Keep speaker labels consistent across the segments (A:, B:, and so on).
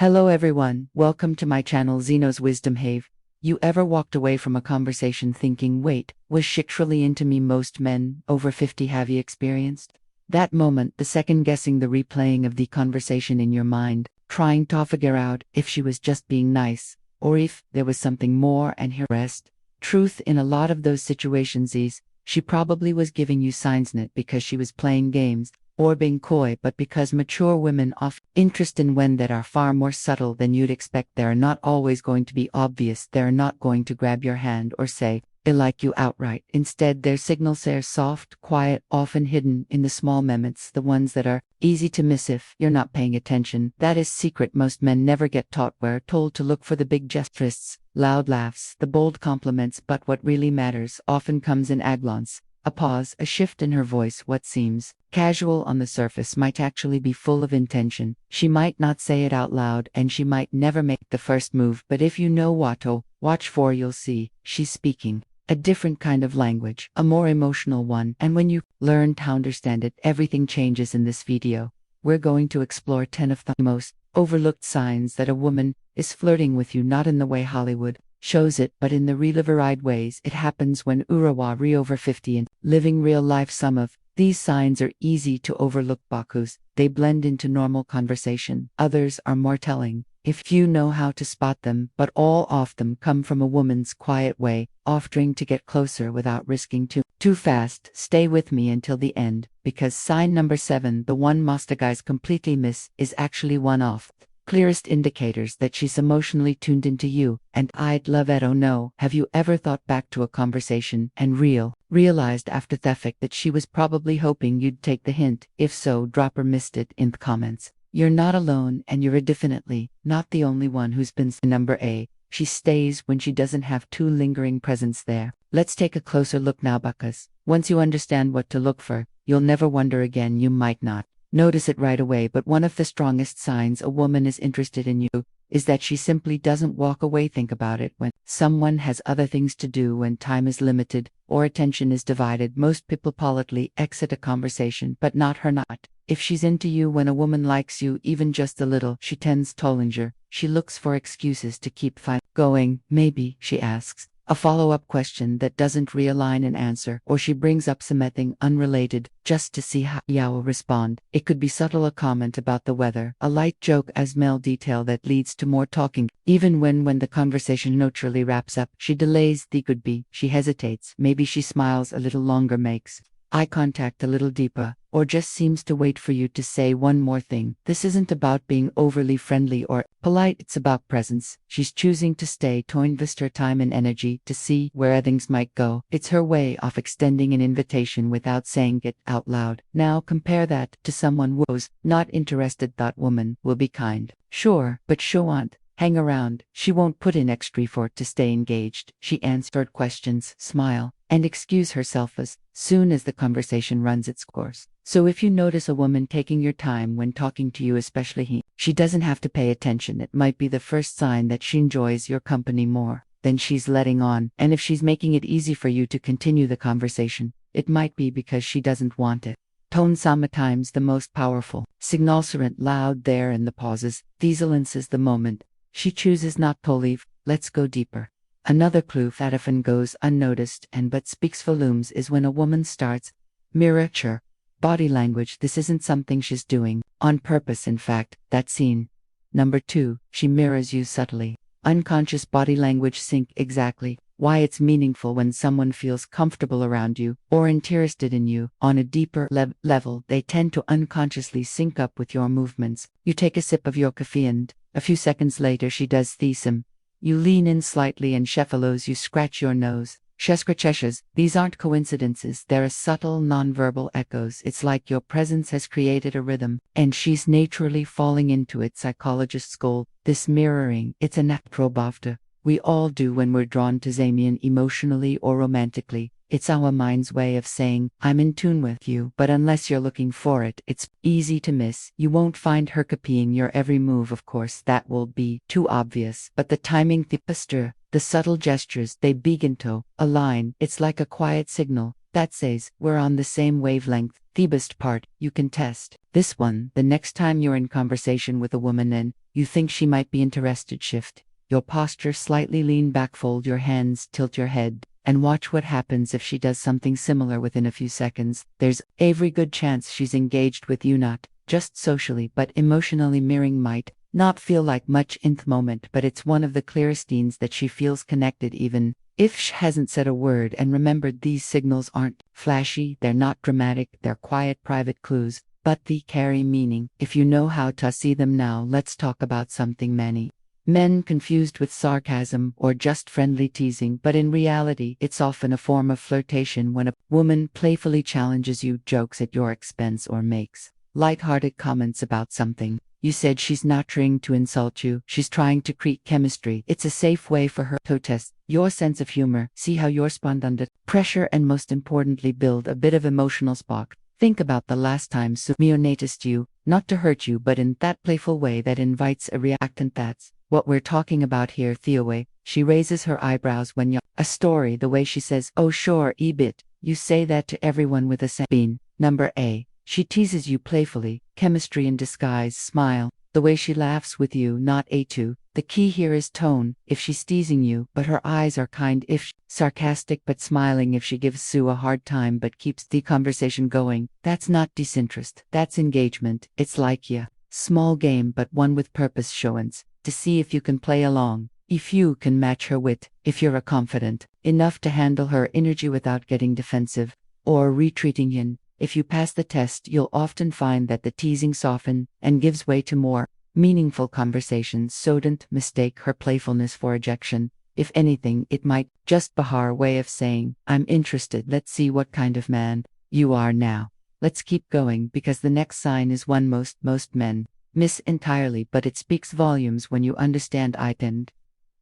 A: Hello everyone, welcome to my channel Zeno's Wisdom Have. You ever walked away from a conversation thinking, wait, was she truly into me? Most men over 50 have you experienced that moment, the second guessing, the replaying of the conversation in your mind, trying to figure out if she was just being nice, or if there was something more, and here rest. Truth in a lot of those situations is, she probably was giving you signs, not because she was playing games, or being coy, but because mature women often interest in when that are far more subtle than you'd expect. They're not always going to be obvious. They're not going to grab your hand or say, I like you outright. Instead, their signals are soft, quiet, often hidden in the small moments, the ones that are easy to miss if you're not paying attention. That is secret most men never get taught. We're told to look for the big gestures, loud laughs, the bold compliments, but what really matters often comes in a glance. A pause, a shift in her voice. What seems casual on the surface might actually be full of intention. She might not say it out loud, and she might never make the first move, but if you know what to watch for, you'll see she's speaking a different kind of language, a more emotional one, and when you learn to understand it, everything changes. In this video, we're going to explore 10 of the most overlooked signs that a woman is flirting with you, not in the way Hollywood shows it, but in the real varied ways it happens when Urawa over 50 and living real life. Some of these signs are easy to overlook because they blend into normal conversation. Others are more telling if you know how to spot them, but all of them come from a woman's quiet way, offering to get closer without risking too fast. Stay with me until the end, because sign number 7, the one most guys completely miss, is actually one of clearest indicators that she's emotionally tuned into you, and I'd love to know, have you ever thought back to a conversation and realized after the fact that she was probably hoping you'd take the hint? If so, drop or missed it in the comments. You're not alone, and you're definitely not the only one who's been. Number 8, she stays when she doesn't have too lingering presence there. Let's take a closer look now, because once you understand what to look for, you'll never wonder again. You might not notice it right away, but one of the strongest signs a woman is interested in you is that she simply doesn't walk away. Think about it. When someone has other things to do, when time is limited or attention is divided, most people politely exit a conversation, but not her. Not if she's into you. When a woman likes you even just a little, she tends to linger. She looks for excuses to keep going. Maybe she asks a follow-up question that doesn't realign an answer, or she brings up something unrelated just to see how you'll respond. It could be subtle, a comment about the weather, a light joke, as small detail that leads to more talking. Even when the conversation naturally wraps up, she delays. The could be she hesitates, maybe she smiles a little longer, makes eye contact a little deeper, or just seems to wait for you to say one more thing. This isn't about being overly friendly or polite, it's about presence. She's choosing to stay, to invest her time and energy to see where things might go. It's her way of extending an invitation without saying it out loud. Now compare that to someone who's not interested. That woman will be kind, sure, but she won't hang around. She won't put in extra effort to stay engaged. She answered questions, smile, and excuse herself as soon as the conversation runs its course. So if you notice a woman taking your time when talking to you, especially she doesn't have to pay attention, it might be the first sign that she enjoys your company more than she's letting on. And if she's making it easy for you to continue the conversation, it might be because she doesn't want it. Tone, sometimes the most powerful signals aren't loud. There in the pauses. These silences, the moment she chooses not to leave. Let's go deeper. Another clue that often goes unnoticed and but speaks volumes is when a woman starts mirror her body language. This isn't something she's doing on purpose. In fact, that scene. Number 2, she mirrors you subtly. Unconscious body language sync. Exactly why it's meaningful. When someone feels comfortable around you or interested in you on a deeper level, they tend to unconsciously sync up with your movements. You take a sip of your coffee and a few seconds later she does the same. You lean in slightly and she follows. You scratch your nose. She scratches. These aren't coincidences. They're subtle nonverbal echoes. It's like your presence has created a rhythm, and she's naturally falling into it. Psychologists call this mirroring. It's a natural bafta we all do when we're drawn to Zamian emotionally or romantically. It's our mind's way of saying, I'm in tune with you, but unless you're looking for it, it's easy to miss. You won't find her copying your every move, of course, that will be too obvious, but the timing, the posture, the subtle gestures, they begin to align. It's like a quiet signal that says, we're on the same wavelength. The best part, you can test This one, the next time you're in conversation with a woman and you think she might be interested, shift your posture slightly, lean back, fold your hands, tilt your head, and watch what happens if she does something similar within a few seconds. There's every good chance she's engaged with you, not just socially but emotionally. Mirroring might not feel like much in the moment, but it's one of the clearest signs that she feels connected even if she hasn't said a word. And remember, these signals aren't flashy, they're not dramatic, they're quiet, private clues, but they carry meaning if you know how to see them. Now let's talk about something many men confused with sarcasm or just friendly teasing, but in reality it's often a form of flirtation when a woman playfully challenges you, jokes at your expense, or makes light-hearted comments about something you said. She's not trying to insult you, she's trying to create chemistry. It's a safe way for her to test your sense of humor, see how you respond under pressure, and most importantly, build a bit of emotional spark. Think about the last time Sumio noticed you, not to hurt you but in that playful way that invites a reaction. That's what we're talking about here. The way she raises her eyebrows when you're a story, the way she says, "Oh sure, bit." You say that to everyone with a bean. Number A. She teases you playfully, chemistry in disguise. Smile, the way she laughs with you, not A2. The key here is tone. If she's teasing you, but her eyes are kind, if sarcastic but smiling, if she gives Sue a hard time but keeps the conversation going, that's not disinterest, that's engagement. It's like a small game but one with purpose, showings to see if you can play along, if you can match her wit, if you're confident enough to handle her energy without getting defensive or retreating in. If you pass the test, you'll often find that the teasing softens and gives way to more meaningful conversations. So don't mistake her playfulness for rejection. If anything, it might just be her way of saying, "I'm interested, let's see what kind of man you are now." Let's keep going, because the next sign is one most men miss entirely, but it speaks volumes when you understand it. And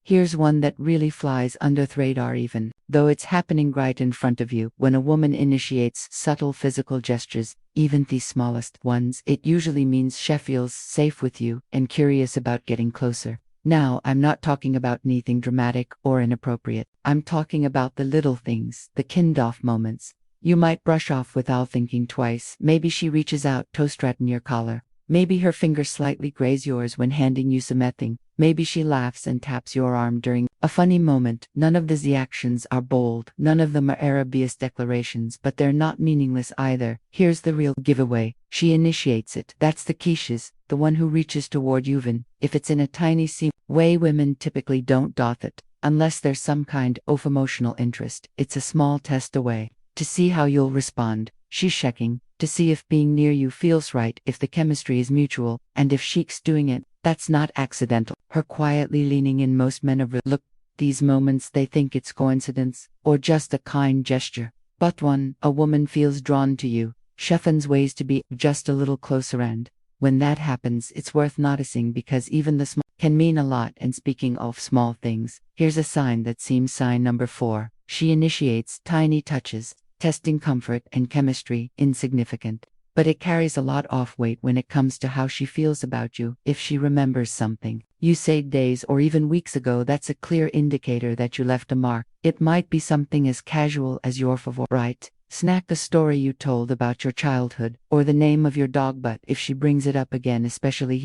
A: here's one that really flies under the radar even though it's happening right in front of you. When a woman initiates subtle physical gestures, even the smallest ones, it usually means she feels safe with you and curious about getting closer. Now, I'm not talking about anything dramatic or inappropriate. I'm talking about the little things, the kind-off moments you might brush off without thinking twice. Maybe she reaches out to straighten your collar. Maybe her fingers slightly graze yours when handing you something. Maybe she laughs and taps your arm during a funny moment. None of these actions are bold, none of them are Arabia's declarations, but they're not meaningless either. Here's the real giveaway. She initiates it. That's the key. She's the one who reaches toward you, even if it's in a tiny way. Women typically don't dot it unless there's some kind of emotional interest. It's a small test away to see how you'll respond. She's checking to see if being near you feels right, if the chemistry is mutual, and if she's doing it, that's not accidental. Her quietly leaning in. Most men overlook these moments. They think it's coincidence or just a kind gesture. But when a woman feels drawn to you, she finds ways to be just a little closer, and when that happens, it's worth noticing, because even the small can mean a lot. And speaking of small things, here's a sign that seems sign number 4. She initiates tiny touches, testing comfort and chemistry. Insignificant, but it carries a lot of weight when it comes to how she feels about you. If she remembers something you said days or even weeks ago, that's a clear indicator that you left a mark. It might be something as casual as your favorite snack, the story you told about your childhood, or the name of your dog, but if she brings it up again, especially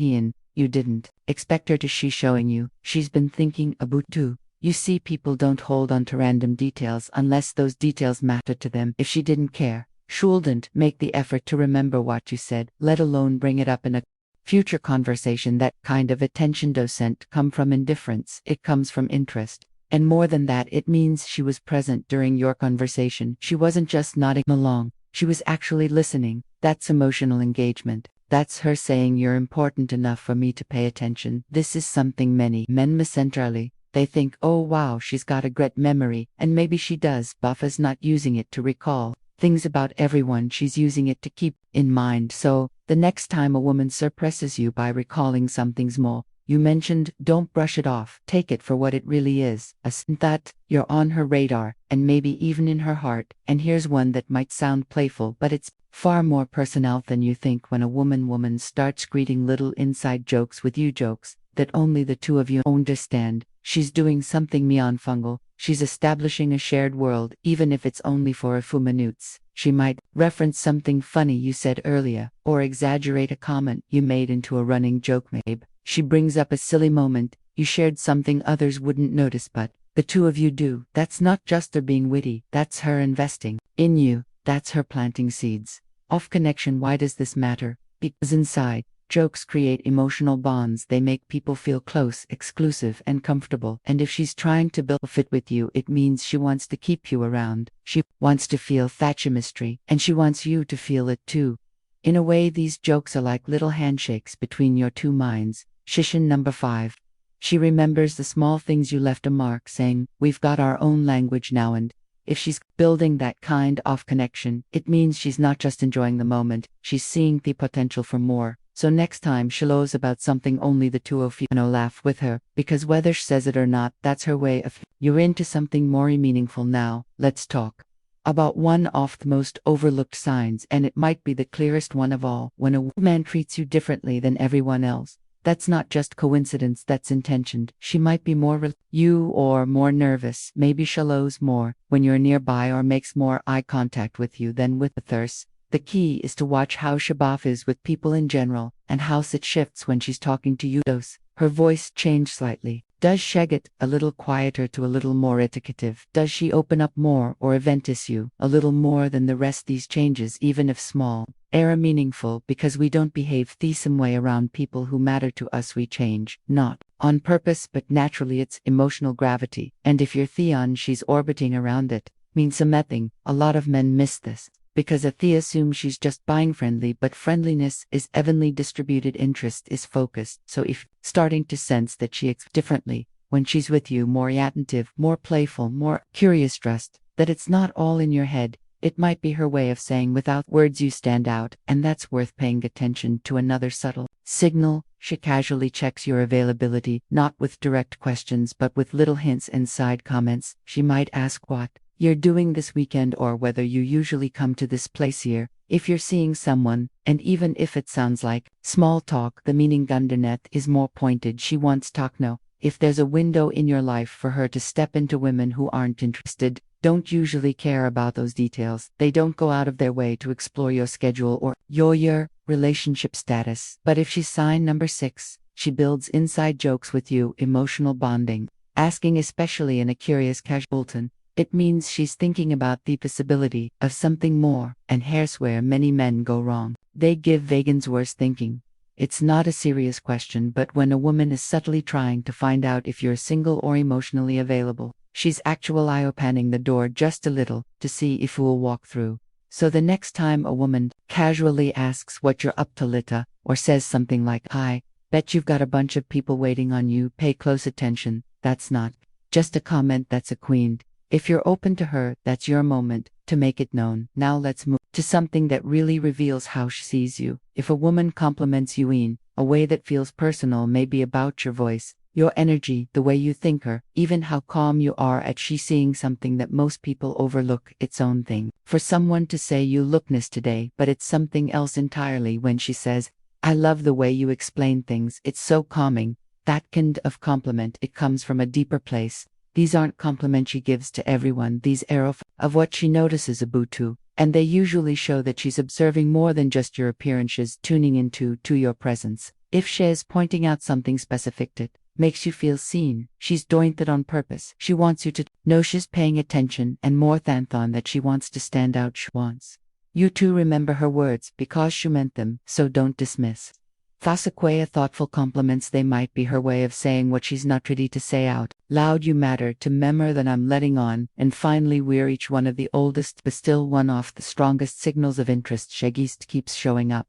A: you didn't expect her to, she's showing you she's been thinking about too. You see, people don't hold on to random details unless those details matter to them. If she didn't care, she wouldn't make the effort to remember what you said, let alone bring it up in a future conversation. That kind of attention doesn't come from indifference, it comes from interest. And more than that, it means she was present during your conversation. She wasn't just nodding along, she was actually listening. That's emotional engagement. That's her saying, "You're important enough for me to pay attention." This is something many men miss entirely. They think, "Oh wow, she's got a great memory," and maybe she does. Buffa's not using it to recall things about everyone, she's using it to keep in mind. So, the next time a woman surprises you by recalling something small you mentioned, don't brush it off. Take it for what it really is, a sign that you're on her radar, and maybe even in her heart. And here's one that might sound playful, but it's far more personal than you think. When a woman starts greeting little inside jokes with you, jokes that only the two of you understand, she's doing something meaningful. She's establishing a shared world, even if it's only for a few minutes. She might reference something funny you said earlier, or exaggerate a comment you made into a running joke. Maybe she brings up a silly moment you shared, something others wouldn't notice, but the two of you do. That's not just her being witty, that's her investing in you. That's her planting seeds of connection. Why does this matter? Because inside jokes create emotional bonds. They make people feel close, exclusive, and comfortable. And if she's trying to build a fit with you, it means she wants to keep you around. She wants to feel that chemistry, and she wants you to feel it too. In a way, these jokes are like little handshakes between your two minds. Shishin number 5. She remembers the small things you left a mark, saying, "We've got our own language now." And if she's building that kind of connection, it means she's not just enjoying the moment, she's seeing the potential for more. So next time she lows about something, only the two of you know, laugh with her, because whether she says it or not, that's her way of, "You're into something more meaningful now, let's talk." About one of the most overlooked signs, and it might be the clearest one of all: when a woman treats you differently than everyone else. That's not just coincidence, that's intentioned. She might be more you or more nervous, maybe shallows more when you're nearby, or makes more eye contact with you than with others. The key is to watch how Shabaf is with people in general, and how it shifts when she's talking to you. Does her voice change slightly? Does she get a little quieter to a little more etiquetive? Does she open up more or eventice you a little more than the rest? These changes, even if small, are meaningful, because we don't behave the same way around people who matter to us. We change, not on purpose but naturally. It's emotional gravity, and if you're Theon, she's orbiting around it, means something. A lot of men miss this, because a Thea assumes she's just buying friendly, but friendliness is evenly distributed, interest is focused. So if starting to sense that she acts differently when she's with you, more attentive, more playful, more curious, trust that it's not all in your head. It might be her way of saying without words, you stand out, and that's worth paying attention to. Another subtle signal: she casually checks your availability, not with direct questions but with little hints and side comments. She might ask what you're doing this weekend, or whether you usually come to this place here. If you're seeing someone, and even if it sounds like small talk, the meaning underneath is more pointed. She wants talk. No, if there's a window in your life for her to step into, women who aren't interested don't usually care about those details. They don't go out of their way to explore your schedule or your relationship status. But if she's sign number 6, she builds inside jokes with you, emotional bonding, asking, especially in a curious casual tone. It means she's thinking about the possibility of something more. And here's where many men go wrong: they give vegans worse thinking. It's not a serious question, but when a woman is subtly trying to find out if you're single or emotionally available, she's actually opening the door just a little to see if you'll walk through. So the next time a woman casually asks what you're up to, Lita, or says something like, "I bet you've got a bunch of people waiting on you," pay close attention. That's not just a comment, that's a queen. If you're open to her, that's your moment to make it known. Now let's move to something that really reveals how she sees you. If a woman compliments you in a way that feels personal, maybe about your voice, your energy, the way you think her, even how calm you are at she seeing something that most people overlook, its own thing. For someone to say you look nice today, but it's something else entirely. When she says, "I love the way you explain things, it's so calming," that kind of compliment, it comes from a deeper place. These aren't compliments she gives to everyone. These are of what she notices about you, and they usually show that she's observing more than just your appearances, tuning into your presence. If she is pointing out something specific that makes you feel seen, she's doing it on purpose. She wants you to know she's paying attention, and more than that she wants to stand out. She wants you to remember her words because she meant them, so don't dismiss. Fasaquea thoughtful compliments, they might be her way of saying what she's not ready to say out loud. You matter to memor than I'm letting on. And finally, we're each one of the oldest but still one of the strongest signals of interest. Shagist keeps showing up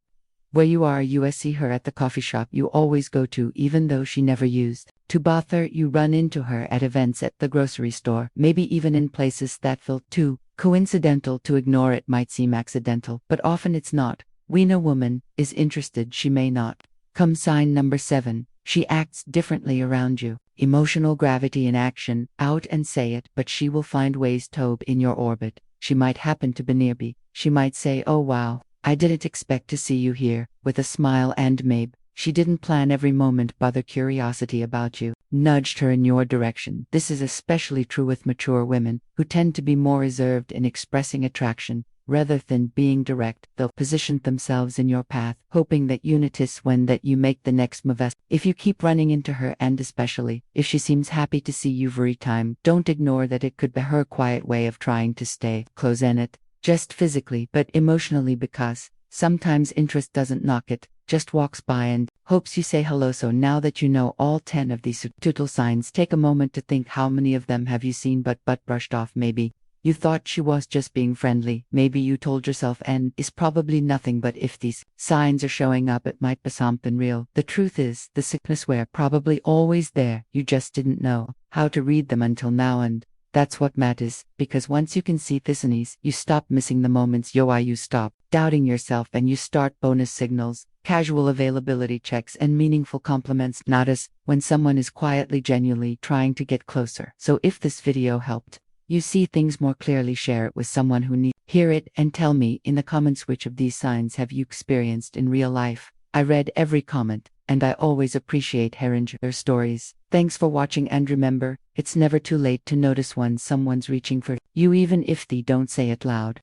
A: where you are. You see her at the coffee shop you always go to, even though she never used to bother. You run into her at events, at the grocery store, maybe even in places that feel too coincidental to ignore. It might seem accidental, but often it's not. When a woman is interested, she may not come. Sign number 7, she acts differently around you. Emotional gravity in action. Out and say it, but she will find ways to in your orbit. She might happen to be nearby. She might say, "Oh wow, I didn't expect to see you here," with a smile, and maybe she didn't plan every moment, but the curiosity about you nudged her in your direction. This is especially true with mature women, who tend to be more reserved in expressing attraction. Rather than being direct, they'll position themselves in your path, hoping that you notice when that you make the next move. If you keep running into her, and especially if she seems happy to see you every time, don't ignore that it could be her quiet way of trying to stay close in it, just physically but emotionally, because sometimes interest doesn't knock, it just walks by and hopes you say hello. So now that you know all 10 of these subtle signs, take a moment to think, how many of them have you seen but brushed off? Maybe you thought she was just being friendly. Maybe you told yourself, and is probably nothing, but if these signs are showing up, it might be something real. The truth is, the sickness were probably always there. You just didn't know how to read them until now, and that's what matters, because once you can see this in ease, you stop missing the moments. You stop doubting yourself, and you start bonus signals, casual availability checks, and meaningful compliments. Notice when someone is quietly, genuinely trying to get closer. So if this video helped you see things more clearly, share it with someone who needs to hear it, and tell me in the comments which of these signs have you experienced in real life. I read every comment, and I always appreciate hearing their stories. Thanks for watching, and remember, it's never too late to notice when someone's reaching for you, even if they don't say it loud.